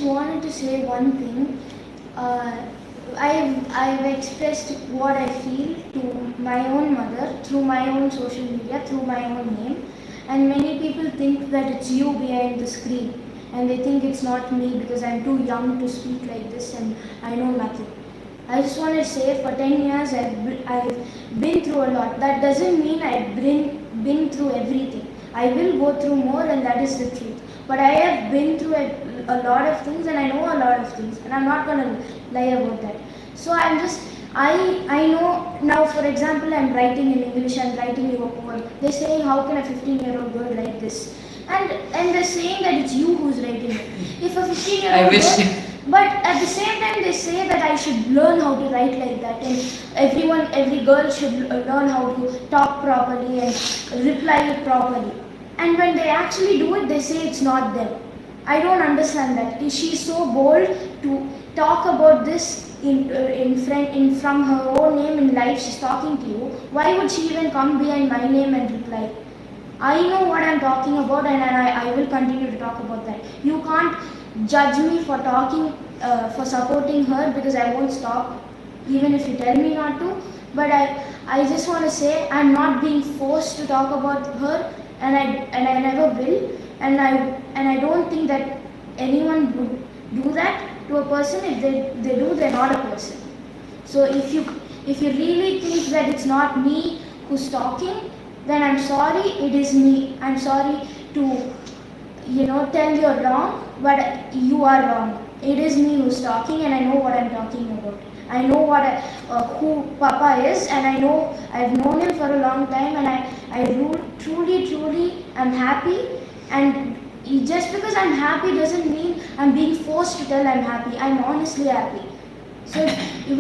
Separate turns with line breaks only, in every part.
wanted to say one thing. I've expressed what I feel to my own mother through my own social media, through my own name, and many people think that it's you behind the screen, and they think it's not me because I'm too young to speak like this and I know nothing. I just want to say for 10 years I've been through a lot. That doesn't mean I've been through everything. I will go through more, and that is the truth. But I have been through a lot of things, and I know a lot of things, and I'm not going to lie about that. So I know now, for example, I'm writing in English, I'm writing you a poem. They're saying, how can a 15-year-old girl write this? And they're saying that it's you who's writing it. If a 15-year-old girl... But at the same time, they say that I should learn how to write like that, and every girl should learn how to talk properly and reply properly. And when they actually do it, they say it's not them. I don't understand that. Is she so bold to talk about this from her own name in live? She's talking to you. Why would she even come behind my name and reply? I know what I'm talking about, and I will continue to talk about that. You can't judge me for talking, for supporting her, because I won't stop even if you tell me not to. But I just want to say I'm not being forced to talk about her, and I never will, and I don't think that anyone would do that to a person. If they do, they're not a person. So if you really think that it's not me who's talking, then I'm sorry, it is me. I'm sorry to tell you're wrong, but you are wrong. It is me who's talking, and I know what I'm talking about. I know who Papa is, and I know I've known him for a long time, and I truly am happy. And just because I'm happy doesn't mean I'm being forced to tell I'm happy. I'm honestly happy. So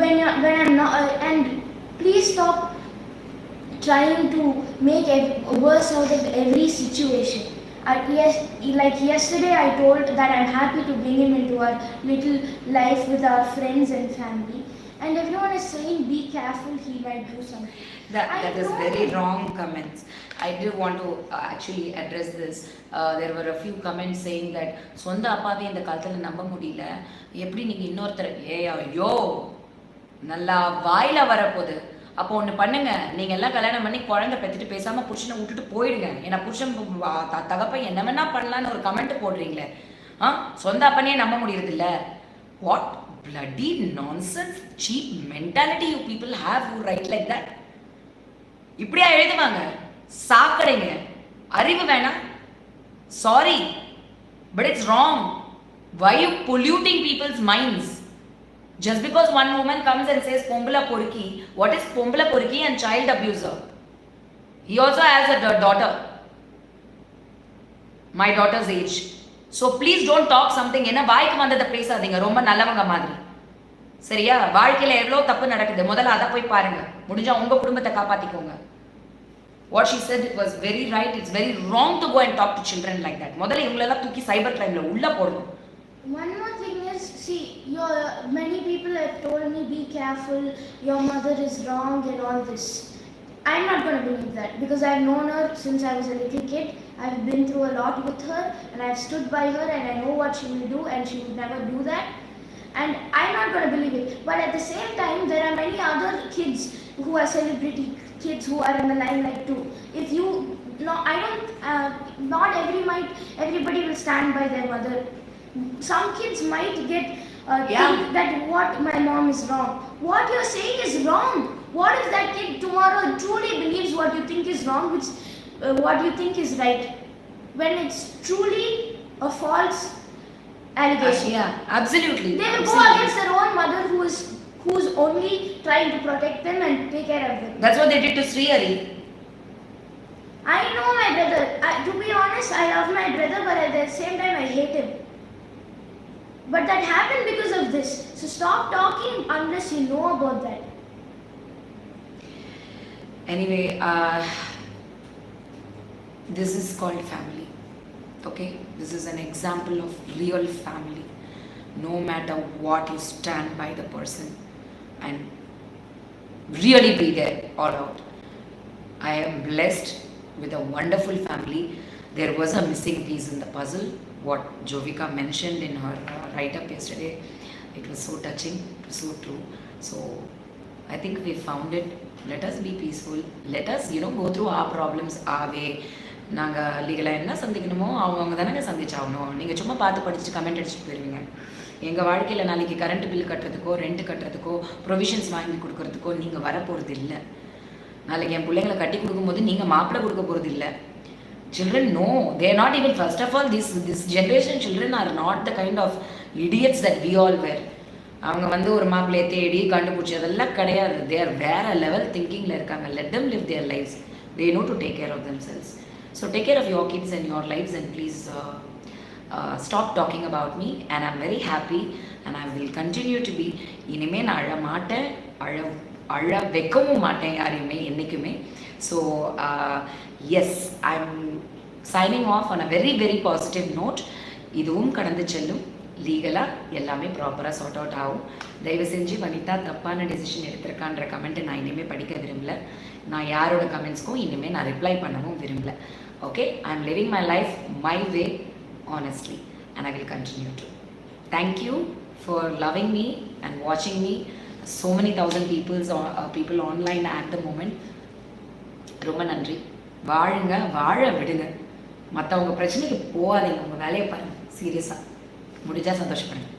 when I'm not, and please stop trying to make worse out of every situation. Like yesterday, I told that I'm happy to bring him into our little life with our friends and family. And everyone is saying, be careful, he might do something.
That is very wrong comments. I do want to actually address this. There were a few comments saying that சொந்த அப்பாவே இந்த காலத்துல நம்ப முடியல, எப்படி நீங்க இன்னொருத்தர் ஐயோ நல்லா வாயில வரப்போகுது. அப்போ ஒன்று பண்ணுங்க, நீங்கள் எல்லாம் கல்யாணம் பண்ணி குழந்தை பெற்றுட்டு பேசாமல் புருஷனை விட்டுட்டு போயிடுங்க. ஏன்னா புருஷன் தகப்பை என்ன வேணா பண்ணலான்னு ஒரு கமெண்ட் போடுறீங்களே, சொந்த அப்பனே நம்ப முடியறதில்ல. What bloody nonsense cheap mentality you people have who write like that. இப்படியா எழுதுவாங்க? சாக்கடைங்க, அறிவு வேணாம். Sorry, but it's wrong. Why are you polluting people's minds? Just because one woman comes and says Pombala Porki, what is Pombala Porki and child abuser? He also has a daughter, my daughter's age. So please don't talk something என்ன வாய்க்கு வந்ததை பேசாதீங்க, ரொம்ப நல்லவங்க மாதிரி. சரியா? வாழ்க்கையில எவ்வளோ தப்பு நடக்குது, முதல்ல அதை போய் பாருங்க. முடிஞ்சா உங்க குடும்பத்தை காப்பாத்திக்கோங்க. What she said was very right. It's very wrong to go and talk to children like that. முதல்ல இவங்களெல்லாம் தூக்கி சைபர் கிரைம்ல உள்ள போடணும்.
One more thing is, see, many people have told me, be careful, your mother is wrong and all this. I'm not going to believe that, because I've known her since I was a little kid. I've been through a lot with her, and I've stood by her, and I know what she will do, and she would never do that. And I'm not going to believe it. But at the same time, there are many other kids who are celebrity kids who are in the limelight too. If you, no, I don't, not everybody will stand by their mother. Some kids might get think that what my mom is wrong. What you're saying is wrong. What if that kid tomorrow truly believes what you think is wrong, which what you think is right, when it's truly a false allegation?
Yeah, absolutely.
They will go against their own mother, who's only trying to protect them and take care of them.
That's what they did to Srihari.
I know my brother. To be honest, I love my brother, but at the same time I hate him. But that happened because of this. So stop talking unless you know about that.
Anyway, this is called family. Okay? This is an example of real family. No matter what, you stand by the person and really be there all out. I am blessed with a wonderful family. there was a missing piece in the puzzle. What Jovika mentioned in her write-up yesterday, it was so touching, it was so true. So I think we found it. Let us be peaceful. Let us, go through our problems our way. நாங்கள் லீகலாக என்ன சந்திக்கணுமோ அவங்க தானே சந்திச்சாகணும். நீங்கள் சும்மா பார்த்து படிச்சுட்டு comment அடிச்சுட்டு போயிடுவீங்க. எங்கள் வாழ்க்கையில் நாளைக்கு கரண்ட் பில் கட்டுறதுக்கோ ரெண்ட் கட்டுறதுக்கோ ப்ரொவிஷன்ஸ் வாங்கி கொடுக்குறதுக்கோ நீங்கள் வரப்போகிறது இல்லை. நாளைக்கு என் பிள்ளைங்களை கட்டி கொடுக்கும்போது நீங்கள் மாப்பிள்ளை கொடுக்க போகிறது இல்லை. Children, no, they are not even, first of all, this generation children are not the kind of idiots that we all were. அவங்க வந்து ஒரு மாப்பிள்ளையை தேடி கண்டுபிடிச்சி அதெல்லாம் கிடையாது. they are வேற லெவல் திங்கிங்கில் இருக்காங்க. let them live their lives. they know to take care of themselves. so take care of your kids and your lives, and please stop talking about me, and I'm very happy and I will continue to be. இனிமே நான் அழ மாட்டேன், அழ வைக்கவும் மாட்டேன் யாரையுமே என்றைக்குமே. So yes, I am signing off on a very very positive note. இதுவும் கடந்து செல்லும். லீகலாக எல்லாமே ப்ராப்பராக சார்ட் அவுட் ஆகும். தயவு செஞ்சு வனிதா தப்பான டெசிஷன் எடுத்திருக்கான்ற கமெண்ட்டை நான் இனிமேல் படிக்க விரும்பல. நான் யாரோட கமெண்ட்ஸ்க்கும் இனிமேல் நான் ரிப்ளை பண்ணவும் விரும்பல. Okay, I am living my life my way honestly, and I will continue to. Thank you for loving me and watching me. So many thousand people online at the moment. ரொம்ப நன்றி. வாழுங்க, வாழ விடுங்க. மற்றவங்க பிரச்சனைக்கு போகாதீங்க, உங்கள் வேலையை பாருங்கள். சீரியஸாக முடிஞ்சால் சந்தோஷப்படுங்க.